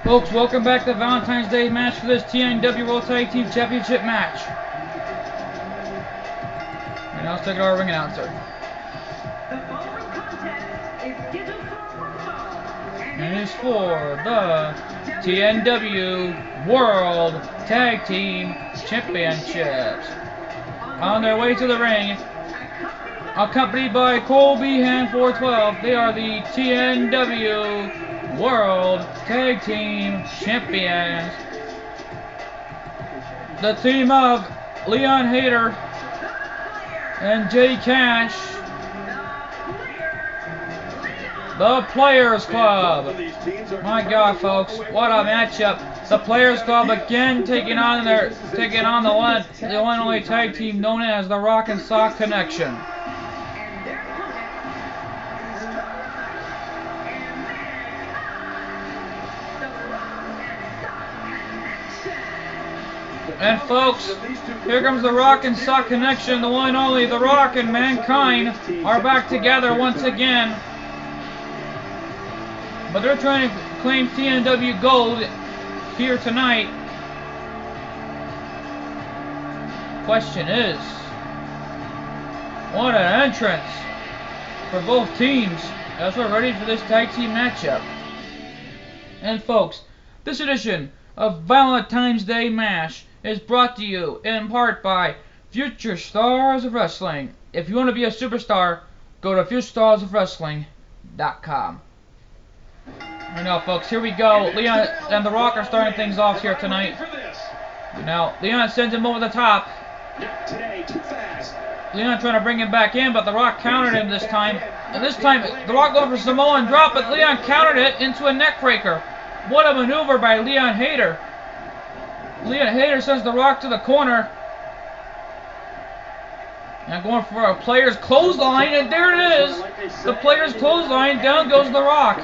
Folks, welcome back to the Valentine's Day match for this TNW World Tag Team Championship match. And now let's take it to our ring announcer. And it's for the TNW World Tag Team Championships. On their way to the ring, accompanied by Colby Hand 412, they are the TNW World Tag Team Champions. The team of Leon Hayter and Jay Cash. The Players Club. My God, folks, what a matchup! The Players Club again taking on the one and only tag team known as the Rock and Sock Connection. And folks, here comes the Rock and Sock Connection. The one and only The Rock and Mankind are back together once again. But they're trying to claim TNW Gold here tonight. Question is, what an entrance for both teams as we're ready for this tag team matchup. And folks, this edition of Valentine's Day MASH is brought to you in part by Future Stars of Wrestling. If you want to be a superstar, go to FutureStarsOfWrestling.com. Right now, folks, here we go. Leon and The Rock are starting things off here tonight. Now, Leon sends him over the top. Leon trying to bring him back in, but The Rock countered him this time. And this time, The Rock going for Samoan drop, but Leon countered it into a neck breaker. What a maneuver by Leon Hayter. Leon Hayter sends The Rock to the corner. Now going for a Players Clothesline, and there it is. The Players Clothesline, down goes The Rock.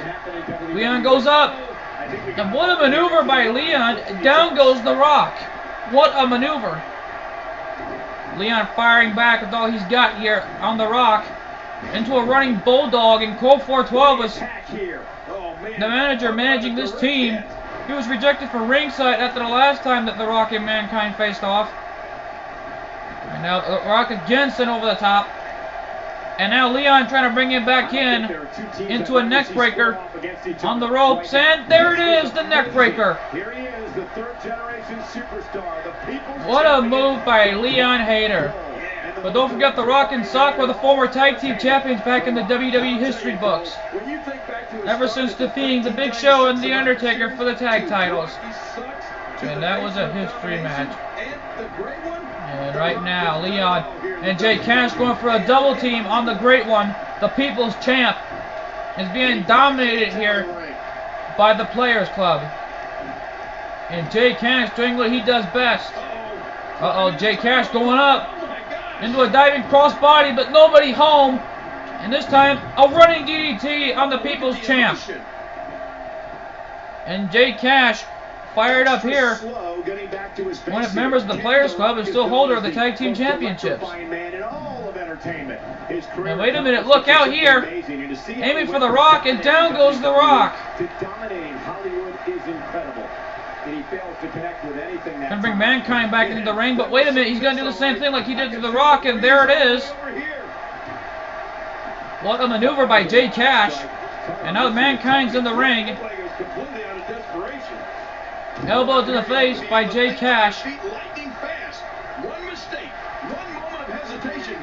Leon goes up. And what a maneuver by Leon, down goes The Rock. What a maneuver. Leon firing back with all he's got here on The Rock into a running bulldog, and Colt 412 was the manager managing this team. He was rejected for ringside after the last time that The Rock and Mankind faced off. And now The Rock again sent over the top. And now Leon trying to bring him back in into a neck breaker on the ropes. And there it is, the neck breaker. Here he is, the third generation superstar, the people's What a move by Leon Hayter. But don't forget, The Rock and Sock were the former tag team champions back in the WWE history books, ever since defeating The Big Show and The Undertaker for the tag titles. And that was a history match. And right now, Leon and Jay Cash going for a double team on the Great One. The People's Champ is being dominated here by the Players Club. And Jay Cash doing what he does best. Uh-oh, Jay Cash going up into a diving crossbody, but nobody home. And this time, a running DDT on the People's Champ. And Jay Cash fired up here. One of the members of the Players Club is still holder of the Tag Team Championships. Now wait a minute, look out here. Aiming for The Rock, and down goes The Rock. Gonna bring Mankind back into the ring, but wait a minute, he's gonna do the same thing like he did to The Rock, and there it is. What a maneuver by Jay Cash. And now Mankind's in the ring. Elbow to the face by Jay Cash.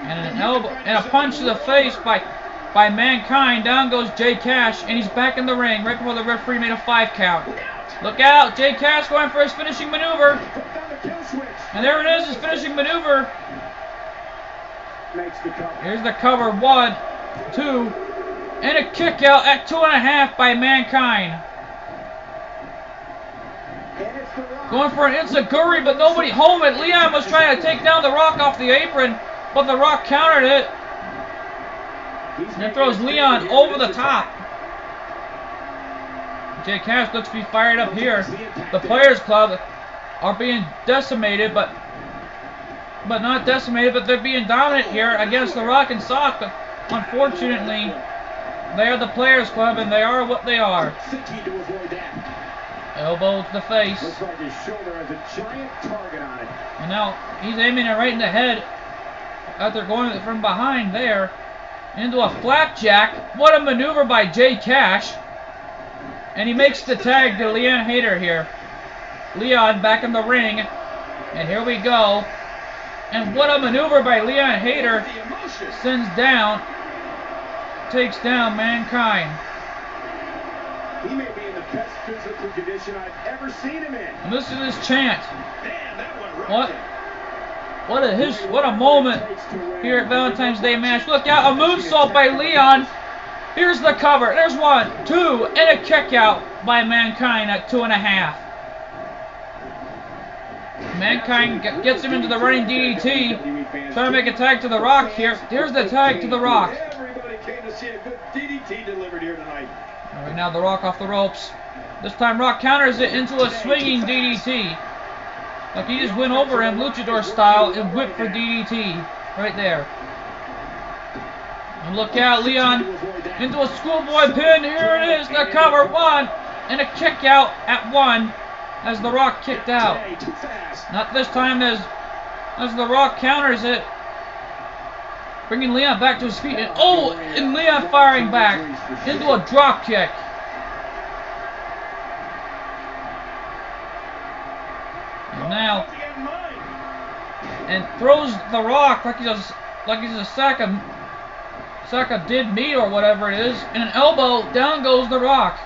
And an elbow and a punch to the face by Mankind. Down goes Jay Cash, and he's back in the ring right before the referee made a 5 count. Look out! Jay Cash going for his finishing maneuver. And there it is, his finishing maneuver. Here's the cover. 1, 2, and a kick out at 2.5 by Mankind. Going for an enziguri, but nobody home it. Leon was trying to take down The Rock off the apron, but The Rock countered it. And it throws Leon over the top. Jay Cash looks to be fired up here. The Players Club are being decimated, but not decimated, but they're being dominant here against The Rock and Sock. But unfortunately, they are the Players Club, and they are what they are. Elbow to the face. Looks like his shoulder has a giant target on it. And now he's aiming it right in the head after going from behind there into a flapjack. What a maneuver by Jay Cash. And he makes the tag to Leon Hayter here. Leon back in the ring. And here we go. And what a maneuver by Leon Hayter. Sends down. Takes down Mankind. He may be in the best physical condition I've ever seen him in. And listen to this chant. Man, that one What a moment here at Valentine's Day match. Look out, a moonsault by Leon. Here's the cover. There's 1, 2, and a kick out by Mankind at 2.5. Mankind gets him into the running DDT. Trying to make a tag to The Rock here. Here's the tag to The Rock. Everybody came to see a good DDT delivered here tonight. Right now, The Rock off the ropes. This time, Rock counters it into a swinging DDT. Like he just went over him, luchador style, and whipped for DDT. Right there. And look out, Leon into a schoolboy pin. Here it is, the cover. 1, and a kick out at 1 as The Rock kicked out. Not this time as The Rock counters it. Bringing Leon back to his feet. And Leon firing back into a drop kick. And now, and throws The Rock like he's a sack of dead meat or whatever it is. And an elbow, down goes The Rock.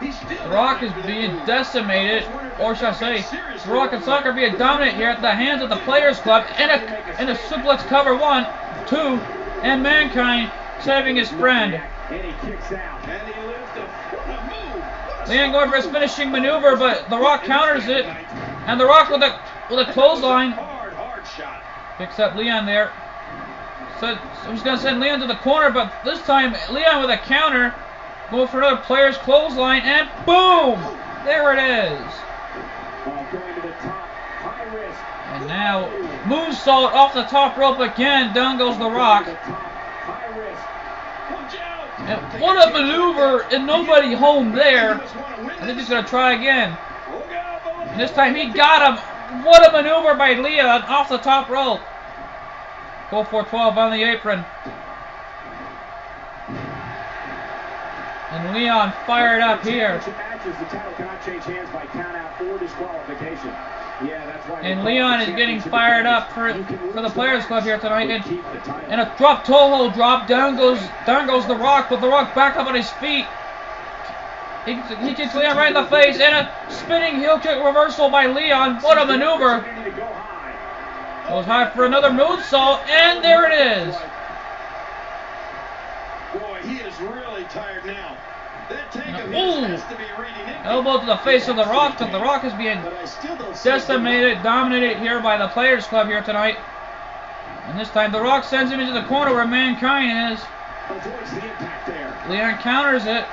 The Rock is being decimated, or should I say, The Rock and Soccer being dominant here at the hands of the Players Club, and a suplex cover. 1, 2, and Mankind saving his friend. Leon going for his finishing maneuver, but The Rock counters it, and The Rock with a clothesline picks up Leon there. So I was going to send Leon to the corner, but this time Leon with a counter. Going for another Player's clothesline, and boom! There it is. And now, moonsault off the top rope again. Down goes The Rock. And what a maneuver, and nobody home there. I think he's going to try again. And this time he got him. What a maneuver by Leon off the top rope. Go for 12 on the apron. And Leon fired up here. And Leon is getting fired up for the Players Club here tonight. And a drop toe hold drop. Down goes The Rock, but The Rock back up on his feet. He kicks Leon right in the face, and a spinning heel kick reversal by Leon. What a maneuver. Goes high for another moonsault, and there it is. Boy, he is really tired now. Elbow to the face of The Rock, but The Rock is being decimated, dominated here by the Players Club here tonight. And this time The Rock sends him into the corner where Mankind is. Leon counters it.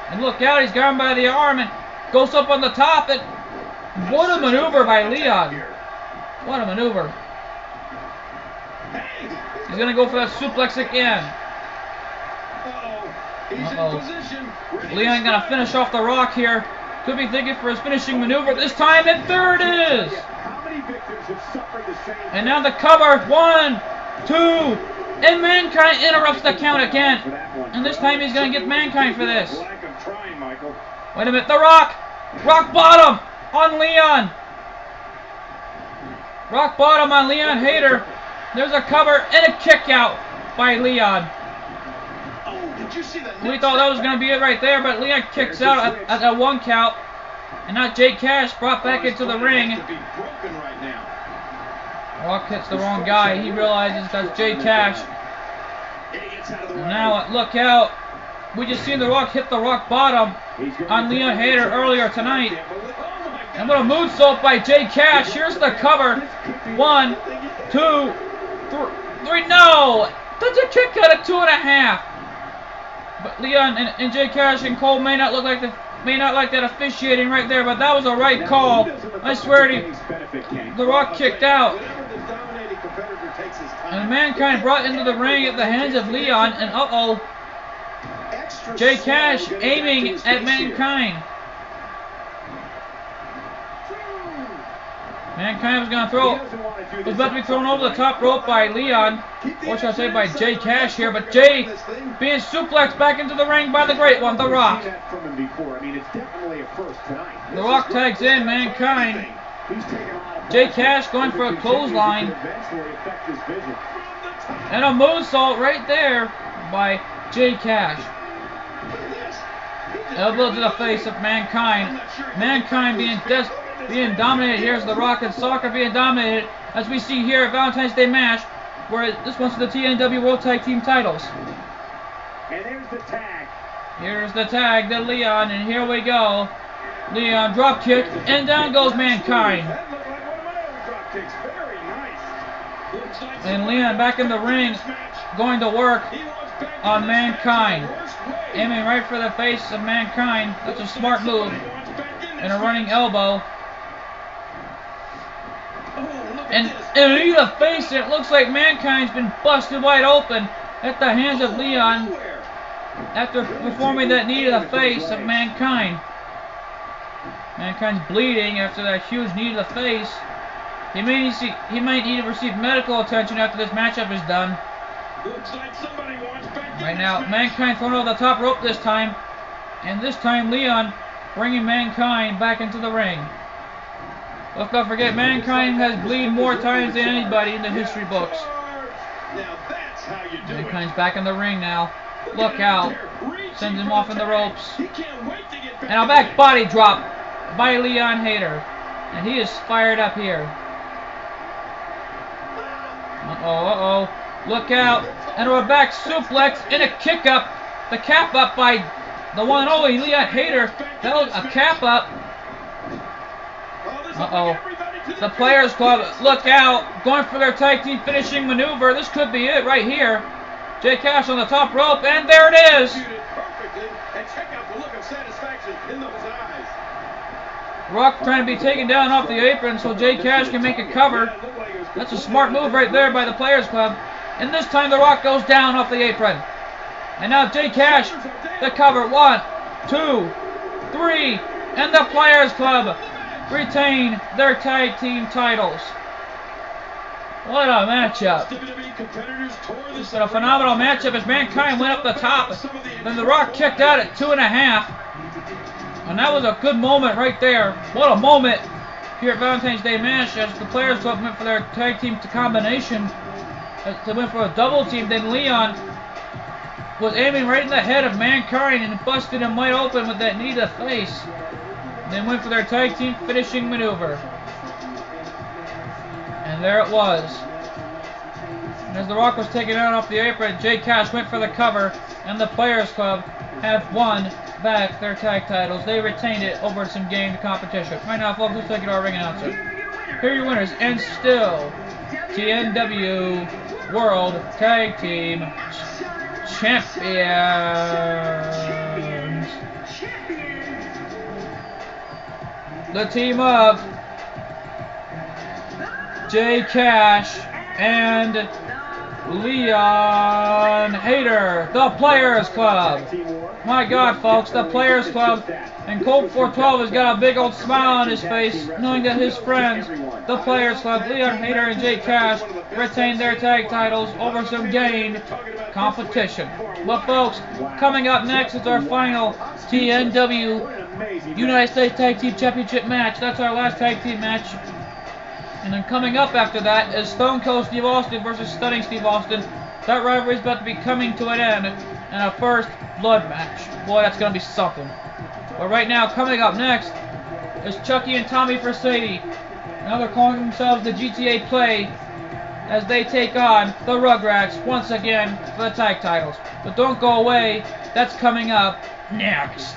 And look out, he's got him by the arm and goes up on the top. And what a maneuver by Leon. What a maneuver. He's going to go for that suplex again. Leon going to finish off The Rock here. Could be thinking for his finishing maneuver this time, and there it is. And now the cover. 1, 2, and Mankind interrupts the count again. And this time he's going to get Mankind for this. Wait a minute, The Rock. Rock bottom on Leon. Rock bottom on Leon Hayter. There's a cover and a kick out by Leon. We thought that was going to be it right there, but Leon kicks out at a 1 count. And now Jake Cash brought back into the ring. Rock hits the wrong guy. He realizes that's Jake Cash. And now, look out. We just seen The Rock hit the rock bottom on Leon Hayter earlier tonight. And what a moonsault by Jake Cash. Here's the cover. 1, 2, 3. No! That's a kick out at 2.5. But Leon and Jay Cash and Cole may not like that officiating right there, but that was a right call. I swear to you, The Rock kicked out. And Mankind brought into the ring at the hands of Leon, and Jay Cash aiming at Mankind. Mankind was going to throw. Was about to be thrown over the top rope by Leon. Or should I say by Jay Cash here. But Jay being suplexed back into the ring by the great one, The Rock. The Rock tags in Mankind. Jay Cash going for a clothesline. And a moonsault right there by Jay Cash. Elbow to the face of Mankind. Mankind being dominated here as The Rock and Soccer being dominated, as we see here at Valentine's Day match, where this one's for the TNW World Tag Team titles. And there's the tag. Here's the tag to Leon, and here we go. Leon drop kick, and down goes Mankind. That looked like one of my own drop kicks. Very nice. And Leon back in the ring, going to work on Mankind. Aiming right for the face of Mankind. That's a smart move. And a running elbow. And a knee to the face, and it looks like Mankind's been busted wide open at the hands of Leon after performing that knee to the face of Mankind. Mankind's bleeding after that huge knee to the face. He might need to receive medical attention after this matchup is done. Right now, Mankind thrown over the top rope this time. And this time, Leon bringing Mankind back into the ring. Let's not forget, Mankind has bleed more times than anybody in the history books. Mankind's back in the ring now. Look out. Sends him off in the ropes. And a back body drop by Leon Hayter. And he is fired up here. Uh-oh. Look out. And a back suplex and a kick up. The cap up by the one and only Leon Hayter. That was a cap up. Uh-oh. The Players Club, look out. Going for their tag team finishing maneuver. This could be it right here. Jay Cash on the top rope, and there it is. Rock trying to be taken down off the apron so Jay Cash can make a cover. That's a smart move right there by the Players Club. And this time The Rock goes down off the apron. And now Jay Cash, the cover. 1, 2, 3, and the Players Club retain their tag team titles. What a matchup. It's a phenomenal matchup as Mankind went up the top. Then The Rock kicked out at 2.5. And that was a good moment right there. What a moment here at Valentine's Day match as the Players Club went for their tag team combination. They went for a double team. Then Leon was aiming right in the head of Mankind and busted him wide open with that knee to the face. They went for their tag team finishing maneuver. And there it was. And as The Rock was taken out off the apron, Jay Cash went for the cover, and the Players Club have won back their tag titles. They retained it over some game competition. Right now, folks, let's take it to our ring announcer. Here are your winners, and still TNW World Tag Team Champions. The team of Jay Cash and Leon Hayter, the Players Club. My God, folks, the Players Club. And Colt 412 has got a big old smile on his face, knowing that his friends, the Players Club, Leon Hayter and Jay Cash, retained their tag titles over some game competition. But folks, coming up next is our final TNW United States Tag Team Championship match. That's our last tag team match. And then coming up after that is Stone Cold Steve Austin versus Stunning Steve Austin. That rivalry is about to be coming to an end in a first blood match. Boy, that's going to be something. But right now, coming up next is Chucky and Tommy Vercetti. Now they're calling themselves the GTA Play as they take on the Rugrats once again for the tag titles. But don't go away. That's coming up next.